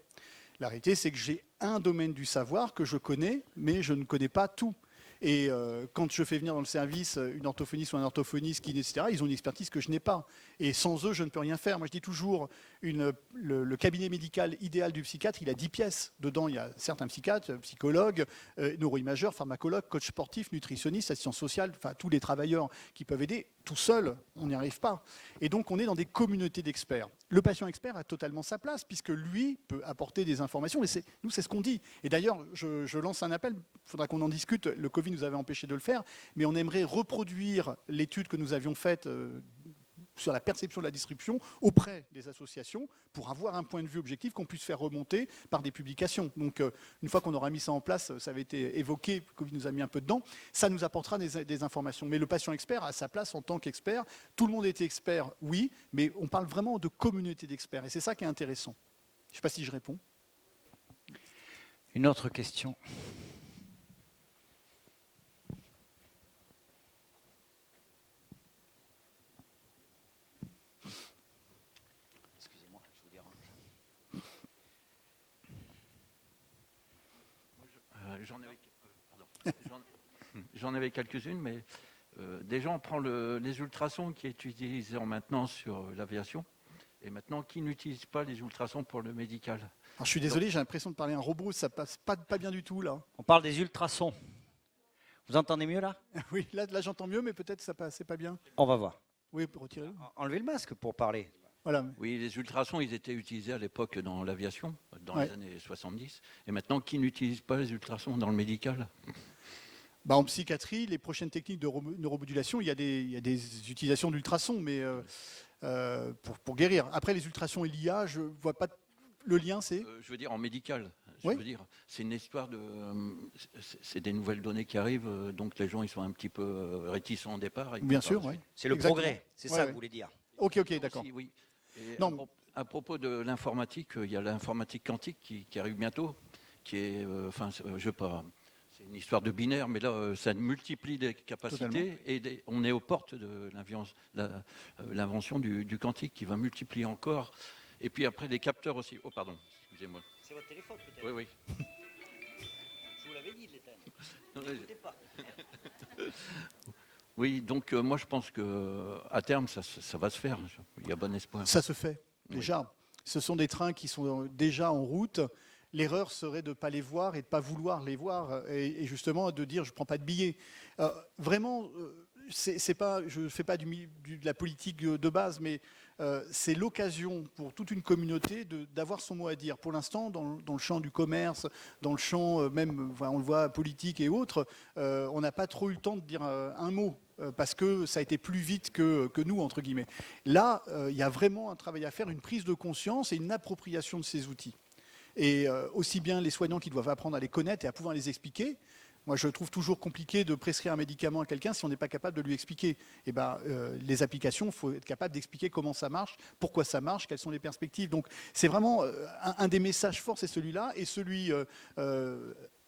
La réalité, c'est que j'ai un domaine du savoir que je connais, mais je ne connais pas tout. Et quand je fais venir dans le service une orthophoniste ou un orthophoniste, etc., ils ont une expertise que je n'ai pas. Et sans eux, je ne peux rien faire. Moi, je dis toujours, le cabinet médical idéal du psychiatre, il a 10 pièces. Dedans, il y a certes un psychiatre, psychologue, neuroimageur, pharmacologue, coach sportif, nutritionniste, assistant social, enfin tous les travailleurs qui peuvent aider. Tout seul, on n'y arrive pas. Et donc, on est dans des communautés d'experts. Le patient expert a totalement sa place, puisque lui peut apporter des informations. Mais nous, c'est ce qu'on dit. Et d'ailleurs, je lance un appel. Il faudra qu'on en discute. Le Covid nous avait empêché de le faire. Mais on aimerait reproduire l'étude que nous avions faite sur la perception de la disruption auprès des associations pour avoir un point de vue objectif qu'on puisse faire remonter par des publications. Donc, une fois qu'on aura mis ça en place, ça avait été évoqué, le Covid nous a mis un peu dedans, ça nous apportera des informations. Mais le patient expert a sa place en tant qu'expert. Tout le monde est expert, oui, mais on parle vraiment de communauté d'experts. Et c'est ça qui est intéressant. Je ne sais pas si je réponds. Une autre question. J'en avais quelques-unes, mais déjà on prend les ultrasons qui est utilisé maintenant sur l'aviation, et maintenant qui n'utilise pas les ultrasons pour le médical. Alors, je suis désolé, j'ai l'impression de parler un robot, ça passe pas bien du tout là. On parle des ultrasons. Vous entendez mieux là? Oui, là j'entends mieux, mais peut-être ça passait pas bien. On va voir. Oui, retirez-le. Enlevez le masque pour parler. Voilà. Oui, les ultrasons, ils étaient utilisés à l'époque dans l'aviation, dans les années 70. Et maintenant, qui n'utilise pas les ultrasons dans le médical? En psychiatrie, les prochaines techniques de neuromodulation, il y a des utilisations d'ultrasons, mais pour guérir. Après, les ultrasons et l'IA, je ne vois pas le lien, c'est je veux dire, en médical. C'est une histoire de... c'est des nouvelles données qui arrivent, donc les gens ils sont un petit peu réticents au départ. Bien sûr, oui. C'est le progrès, c'est ça que vous voulez dire. Ok, d'accord. Oui. À propos de l'informatique, il y a l'informatique quantique qui arrive bientôt, qui est... je sais pas... C'est une histoire de binaire, mais là, ça multiplie les capacités. Totalement. Et on est aux portes de l'invention du quantique qui va multiplier encore. Et puis après, les capteurs aussi. Oh, pardon, excusez-moi. C'est votre téléphone, peut-être? Oui. Je vous l'avais dit de l'éteindre. Ne l'écoutez pas. Oui, donc moi, je pense qu'à terme, ça va se faire. Il y a bon espoir. Ça se fait, déjà. Oui. Ce sont des trains qui sont déjà en route. L'erreur serait de ne pas les voir et de ne pas vouloir les voir et justement de dire je ne prends pas de billets. Vraiment, je ne fais pas de la politique de base, mais c'est l'occasion pour toute une communauté d'avoir son mot à dire. Pour l'instant, dans le champ du commerce, dans le champ même, on le voit, politique et autres, on n'a pas trop eu le temps de dire un mot. Parce que ça a été plus vite que nous, entre guillemets. Là, il y a vraiment un travail à faire, une prise de conscience et une appropriation de ces outils. Et aussi bien les soignants qui doivent apprendre à les connaître et à pouvoir les expliquer. Moi, je trouve toujours compliqué de prescrire un médicament à quelqu'un si on n'est pas capable de lui expliquer. Les applications, il faut être capable d'expliquer comment ça marche, pourquoi ça marche, quelles sont les perspectives. Donc, c'est vraiment un des messages forts, c'est celui-là. Et celui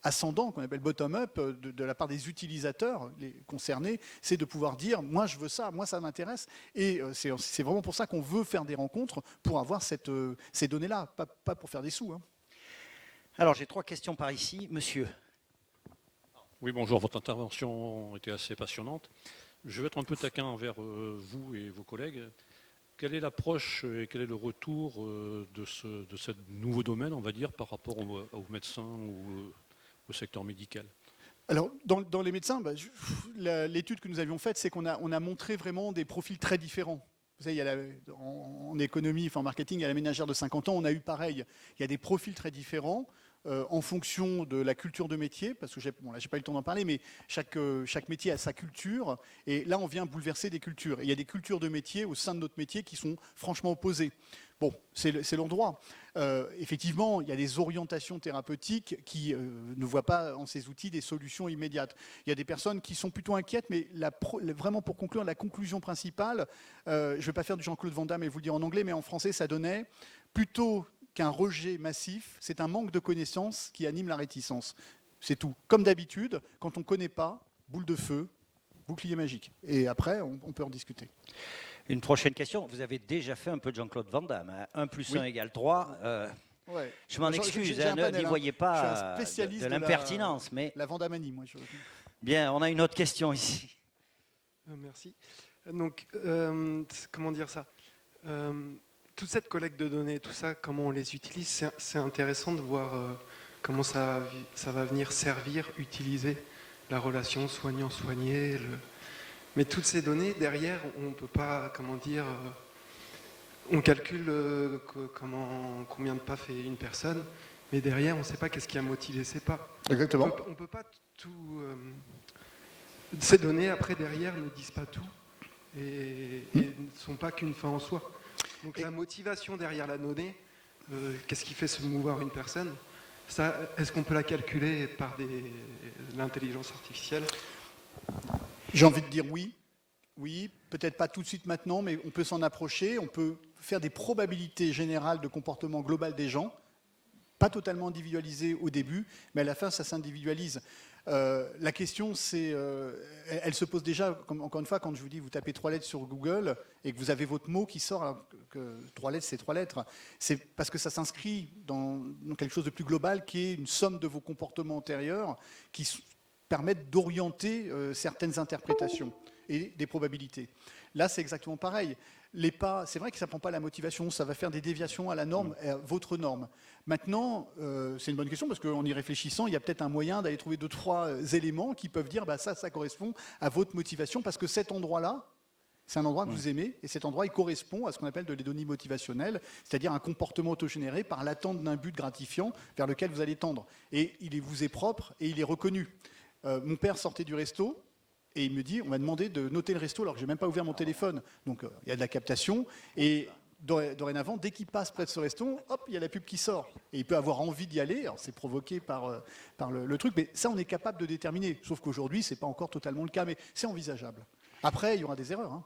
ascendant, qu'on appelle bottom-up, de la part des utilisateurs les concernés, c'est de pouvoir dire « moi, je veux ça, moi, ça m'intéresse ». Et c'est vraiment pour ça qu'on veut faire des rencontres, pour avoir ces données-là, pas pour faire des sous. Alors, j'ai 3 questions par ici. Monsieur. Oui, bonjour. Votre intervention était assez passionnante. Je vais être un peu taquin envers vous et vos collègues. Quelle est l'approche et quel est le retour de ce nouveau domaine, on va dire, par rapport aux médecins ou au secteur médical? Alors, dans les médecins, l'étude que nous avions faite, c'est qu'on a montré vraiment des profils très différents. Vous savez, en économie, en marketing, il y a la ménagère de 50 ans, on a eu pareil. Il y a des profils très différents en fonction de la culture de métier, parce que j'ai pas eu le temps d'en parler, mais chaque métier a sa culture. Et là, on vient bouleverser des cultures. Et il y a des cultures de métier au sein de notre métier qui sont franchement opposées. Bon, c'est leur droit. Effectivement, il y a des orientations thérapeutiques qui ne voient pas en ces outils des solutions immédiates. Il y a des personnes qui sont plutôt inquiètes, mais vraiment pour conclure, la conclusion principale, je ne vais pas faire du Jean-Claude Van Damme et vous le dire en anglais, mais en français, ça donnait plutôt qu'un rejet massif, c'est un manque de connaissances qui anime la réticence. C'est tout. Comme d'habitude, quand on ne connaît pas, boule de feu, bouclier magique. Et après, on peut en discuter. Une prochaine question. Vous avez déjà fait un peu de Jean-Claude Van Damme. 1 + 1 = 3. Ouais. Je m'en excuse, n'y voyez pas de l'impertinence. Mais... La Van Damme, moi. Bien, on a une autre question ici. Merci. Donc, comment dire ça toute cette collecte de données, tout ça, comment on les utilise, c'est intéressant de voir comment ça va venir servir, utiliser la relation soignant-soigné. Mais toutes ces données, derrière, on ne peut pas, comment dire, on calcule combien de pas fait une personne, mais derrière, on ne sait pas qu'est-ce qui a motivé ces pas. Exactement. On ne peut pas tout... ces données, après, derrière, ne disent pas tout et ne sont pas qu'une fin en soi. Donc la motivation derrière la donnée, qu'est-ce qui fait se mouvoir une personne, ça, est-ce qu'on peut la calculer par l'intelligence artificielle ? J'ai envie de dire oui. Oui, peut-être pas tout de suite maintenant, mais on peut s'en approcher. On peut faire des probabilités générales de comportement global des gens, pas totalement individualisées au début, mais à la fin, ça s'individualise. La question, elle se pose déjà, encore une fois, quand je vous dis, vous tapez 3 lettres sur Google et que vous avez votre mot qui sort, alors que 3 lettres, c'est 3 lettres, c'est parce que ça s'inscrit dans quelque chose de plus global qui est une somme de vos comportements antérieurs qui permettent d'orienter certaines interprétations et des probabilités. Là, c'est exactement pareil. Les pas, c'est vrai que ça ne prend pas la motivation, ça va faire des déviations à la norme, à votre norme. Maintenant, c'est une bonne question parce qu'en y réfléchissant, il y a peut-être un moyen d'aller trouver 2-3 éléments qui peuvent dire bah, ça correspond à votre motivation parce que cet endroit-là, c'est un endroit que vous aimez et cet endroit, il correspond à ce qu'on appelle de l'hédonie motivationnelle, c'est-à-dire un comportement autogénéré par l'attente d'un but gratifiant vers lequel vous allez tendre. Et il vous est propre et il est reconnu. Mon père sortait du resto. Et il me dit, on m'a demandé de noter le resto alors que je n'ai même pas ouvert mon téléphone. Donc il y a de la captation. Et dorénavant, dès qu'il passe près de ce resto, hop, il y a la pub qui sort. Et il peut avoir envie d'y aller. Alors c'est provoqué par le truc. Mais ça, on est capable de déterminer. Sauf qu'aujourd'hui, ce n'est pas encore totalement le cas. Mais c'est envisageable. Après, il y aura des erreurs. Hein.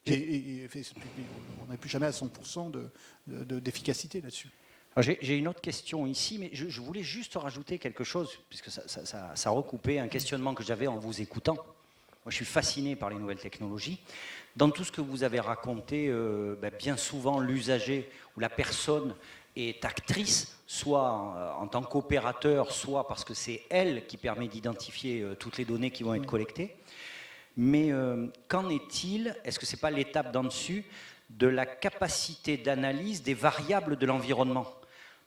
On n'a plus jamais à 100% d'efficacité là-dessus. J'ai une autre question ici, mais je voulais juste rajouter quelque chose, puisque ça recoupait un questionnement que j'avais en vous écoutant. Moi, je suis fasciné par les nouvelles technologies. Dans tout ce que vous avez raconté, bien souvent, l'usager ou la personne est actrice, soit en tant qu'opérateur, soit parce que c'est elle qui permet d'identifier toutes les données qui vont être collectées. Mais qu'en est-il, est-ce que ce n'est pas l'étape d'en dessus, de la capacité d'analyse des variables de l'environnement ?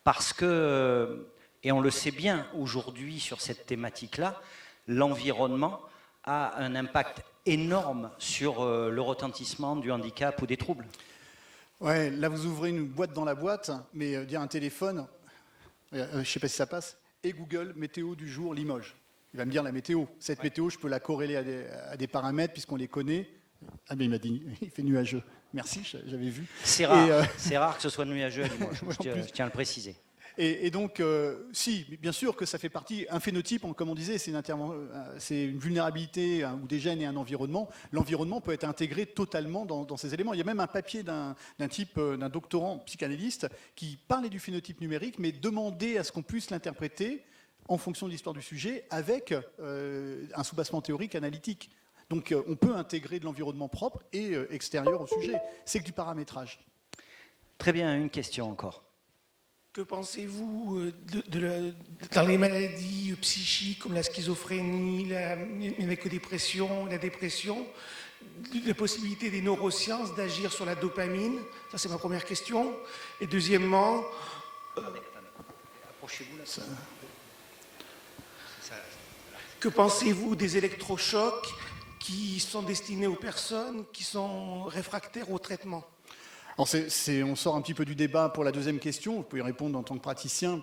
Parce que, et on le sait bien aujourd'hui sur cette thématique-là, l'environnement a un impact énorme sur le retentissement du handicap ou des troubles. Ouais, là vous ouvrez une boîte dans la boîte, mais dire un téléphone, je ne sais pas si ça passe, et Google, météo du jour, Limoges. Il va me dire la météo. Cette météo, je peux la corréler à des paramètres puisqu'on les connaît. Ah mais il m'a dit, il fait nuageux. Merci, j'avais vu. C'est rare, c'est rare que ce soit nuageux à Limoges, je tiens à le préciser. Et donc, si, bien sûr que ça fait partie, un phénotype, comme on disait, c'est une vulnérabilité ou des gènes et un environnement. L'environnement peut être intégré totalement dans ces éléments. Il y a même un papier d'un doctorant psychanalyste qui parlait du phénotype numérique, mais demandait à ce qu'on puisse l'interpréter en fonction de l'histoire du sujet avec un soubassement théorique analytique. Donc, on peut intégrer de l'environnement propre et extérieur au sujet. C'est que du paramétrage. Très bien, une question encore. Que pensez-vous dans les maladies psychiques comme la schizophrénie, la médicodépression, la dépression, la possibilité des neurosciences d'agir sur la dopamine? Ça, c'est ma première question. Et deuxièmement... Approchez-vous là. Que pensez-vous des électrochocs qui sont destinés aux personnes qui sont réfractaires au traitement? Alors on sort un petit peu du débat pour la deuxième question. Vous pouvez répondre en tant que praticien.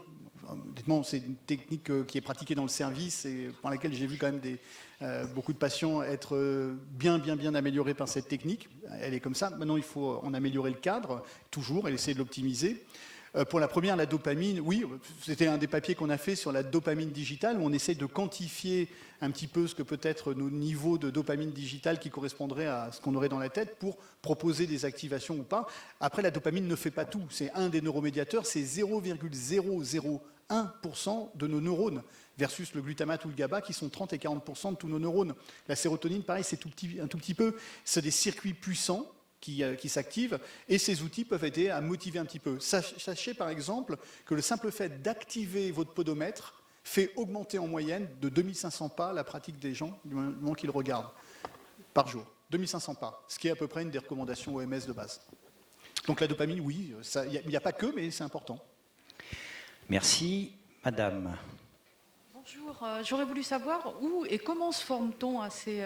honnêtement, c'est une technique qui est pratiquée dans le service et par laquelle j'ai vu quand même beaucoup de patients être bien améliorés par cette technique. Elle est comme ça. Maintenant, il faut en améliorer le cadre, toujours, et essayer de l'optimiser. Pour la première, la dopamine, oui, c'était un des papiers qu'on a fait sur la dopamine digitale, où on essaie de quantifier un petit peu ce que peut être nos niveaux de dopamine digitale qui correspondraient à ce qu'on aurait dans la tête pour proposer des activations ou pas. Après, la dopamine ne fait pas tout. C'est un des neuromédiateurs, c'est 0,001% de nos neurones, versus le glutamate ou le GABA qui sont 30 et 40% de tous nos neurones. La sérotonine, pareil, c'est un tout petit peu. C'est des circuits puissants qui s'activent, et ces outils peuvent aider à motiver un petit peu. Sachez par exemple que le simple fait d'activer votre podomètre fait augmenter en moyenne de 2500 pas la pratique des gens du moment qu'ils regardent par jour. 2500 pas, ce qui est à peu près une des recommandations OMS de base. Donc la dopamine, oui, il n'y a pas que, mais c'est important. Merci. Madame. Bonjour, j'aurais voulu savoir où et comment se forme-t-on à ces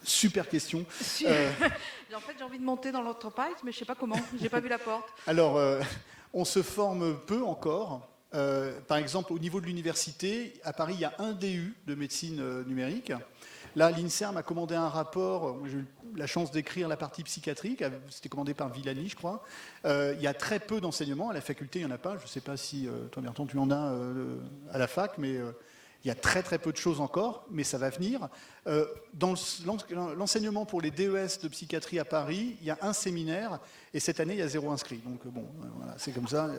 Super question. En fait, j'ai envie de monter dans l'entreprise, mais je ne sais pas comment. Je n'ai pas vu la porte. Alors, on se forme peu encore. Par exemple, au niveau de l'université, à Paris, il y a un DU de médecine numérique. Là, l'INSERM a commandé un rapport. J'ai eu la chance d'écrire la partie psychiatrique. C'était commandé par Villani, je crois. Il y a très peu d'enseignements. À la faculté, il n'y en a pas. Je ne sais pas si, toi, Bertrand, tu en as à la fac, mais il y a très peu de choses encore, mais ça va venir. Dans l'enseignement pour les DES de psychiatrie à Paris, il y a un séminaire, et cette année, il y a 0 inscrit. Donc bon, voilà, c'est comme ça.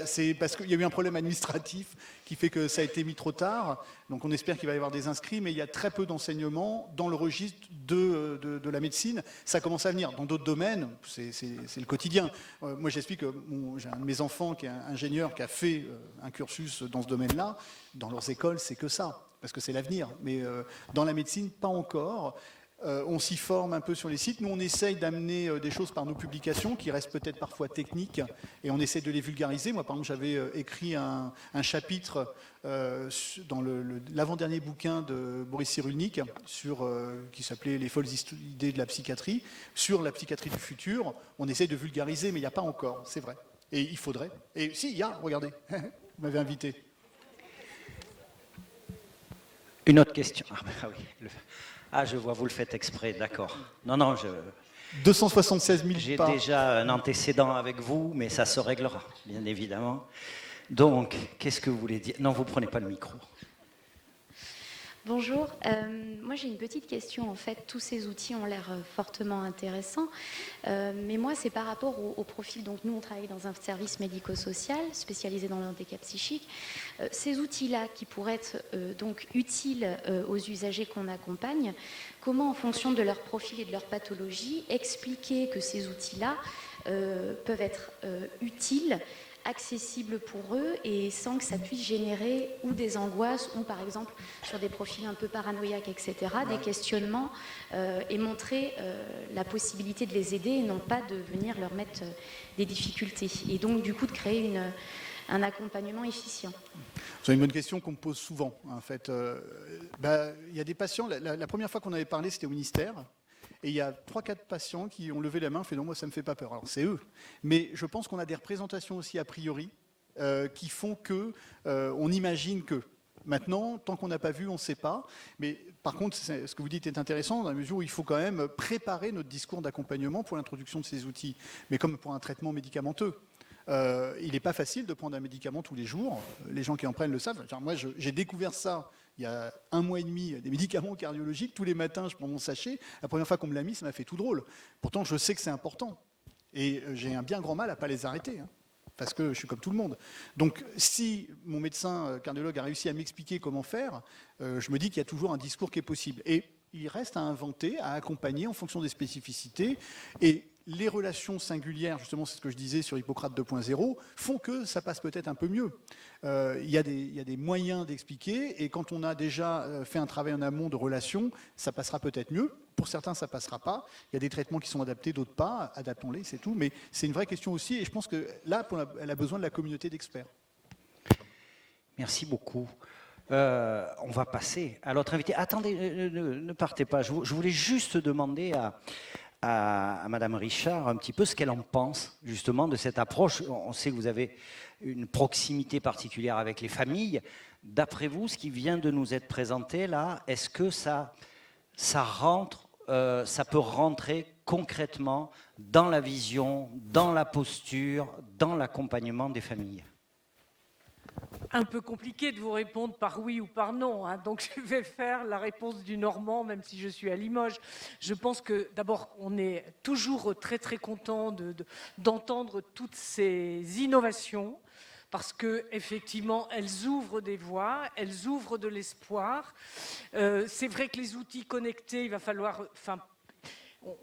C'est parce qu'il y a eu un problème administratif qui fait que ça a été mis trop tard. Donc on espère qu'il va y avoir des inscrits, mais il y a très peu d'enseignements dans le registre de la médecine. Ça commence à venir. Dans d'autres domaines, c'est le quotidien. Moi, j'explique que j'ai un de mes enfants qui est ingénieur, qui a fait un cursus dans ce domaine-là. Dans leurs écoles, c'est que ça, parce que c'est l'avenir. Mais dans la médecine, pas encore. On s'y forme un peu sur les sites. Nous, on essaye d'amener des choses par nos publications qui restent peut-être parfois techniques et on essaie de les vulgariser. Moi, par exemple, j'avais écrit un chapitre dans l'avant-dernier bouquin de Boris Cyrulnik qui s'appelait « Les folles idées de la psychiatrie » sur la psychiatrie du futur. On essaie de vulgariser, mais il n'y a pas encore, c'est vrai. Et il faudrait. Et si, il y a, regardez, vous m'avez invité. Une autre question. Oui. Je vois, vous le faites exprès, d'accord. Non, 276 000 j'ai pas. déjà un antécédent avec vous, mais ça se réglera, bien évidemment. Donc, qu'est-ce que vous voulez dire? Non, vous ne prenez pas le micro. Bonjour, moi j'ai une petite question. En fait, tous ces outils ont l'air fortement intéressants, mais moi c'est par rapport au profil. Donc nous on travaille dans un service médico-social spécialisé dans le handicap psychique. Ces outils-là qui pourraient être donc utiles aux usagers qu'on accompagne, comment en fonction de leur profil et de leur pathologie expliquer que ces outils-là peuvent être utiles, accessible pour eux et sans que ça puisse générer ou des angoisses ou par exemple sur des profils un peu paranoïaques, etc., des questionnements et montrer la possibilité de les aider et non pas de venir leur mettre des difficultés et donc du coup de créer un accompagnement efficient. C'est une bonne question qu'on me pose souvent en fait. Il y a des patients, la première fois qu'on avait parlé c'était au ministère. Et il y a 3-4 patients qui ont levé la main et fait non, moi ça ne me fait pas peur. Alors c'est eux. Mais je pense qu'on a des représentations aussi a priori qui font que on imagine que. Maintenant, tant qu'on n'a pas vu, on ne sait pas. Mais par contre, ce que vous dites est intéressant dans la mesure où il faut quand même préparer notre discours d'accompagnement pour l'introduction de ces outils. Mais comme pour un traitement médicamenteux. Il n'est pas facile de prendre un médicament tous les jours. Les gens qui en prennent le savent. Genre, moi, j'ai découvert ça il y a 1 mois et demi, des médicaments cardiologiques. Tous les matins, je prends mon sachet. La première fois qu'on me l'a mis, ça m'a fait tout drôle. Pourtant, je sais que c'est important. Et j'ai un bien grand mal à ne pas les arrêter. Parce que je suis comme tout le monde. Donc, si mon médecin cardiologue a réussi à m'expliquer comment faire, je me dis qu'il y a toujours un discours qui est possible. Et il reste à inventer, à accompagner en fonction des spécificités. Et les relations singulières, justement, c'est ce que je disais sur Hippocrate 2.0, font que ça passe peut-être un peu mieux. Il y a des moyens d'expliquer, et quand on a déjà fait un travail en amont de relations, ça passera peut-être mieux. Pour certains, ça ne passera pas. Il y a des traitements qui sont adaptés, d'autres pas. Adaptons-les, c'est tout. Mais c'est une vraie question aussi, et je pense que là, elle a besoin de la communauté d'experts. Merci beaucoup. On va passer à l'autre invité. Attendez, ne partez pas. Je voulais juste demander à Madame Richard un petit peu ce qu'elle en pense justement de cette approche. On sait que vous avez une proximité particulière avec les familles. D'après vous, ce qui vient de nous être présenté là, est-ce que ça rentre, ça peut rentrer concrètement dans la vision, dans la posture, dans l'accompagnement des familles? Un peu compliqué de vous répondre par oui ou par non, hein. Donc je vais faire la réponse du Normand, même si je suis à Limoges. Je pense que d'abord, on est toujours très très content d'entendre toutes ces innovations, parce qu'effectivement, elles ouvrent des voies, elles ouvrent de l'espoir. C'est vrai que les outils connectés, il va falloir...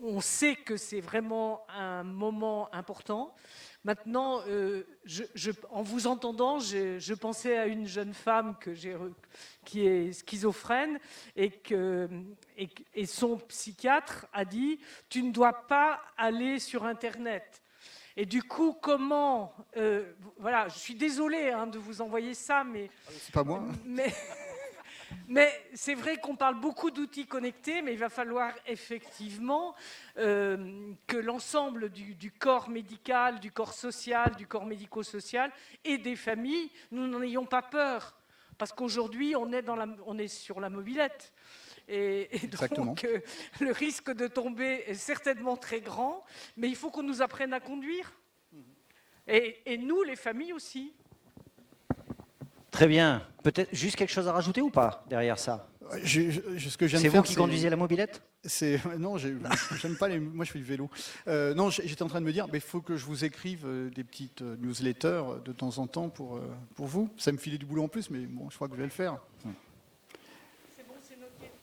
on sait que c'est vraiment un moment important. Maintenant, en vous entendant, je pensais à une jeune femme qui est schizophrène et son psychiatre a dit « Tu ne dois pas aller sur Internet ». Et du coup, comment... voilà, je suis désolée de vous envoyer ça, mais... C'est pas moi. Mais c'est vrai qu'on parle beaucoup d'outils connectés, mais il va falloir effectivement que l'ensemble du corps médical, du corps social, du corps médico-social et des familles, nous n'en ayons pas peur. Parce qu'aujourd'hui, on est sur la mobilette. Et donc, le risque de tomber est certainement très grand, mais il faut qu'on nous apprenne à conduire. Et nous, les familles aussi. Très bien. Peut-être juste quelque chose à rajouter ou pas derrière ça? C'est vous qui conduisez la mobilette? Non, j'aime pas moi je fais du vélo. Non, j'étais en train de me dire, mais il faut que je vous écrive des petites newsletters de temps en temps pour vous. Ça me filait du boulot en plus, mais bon, je crois que je vais le faire.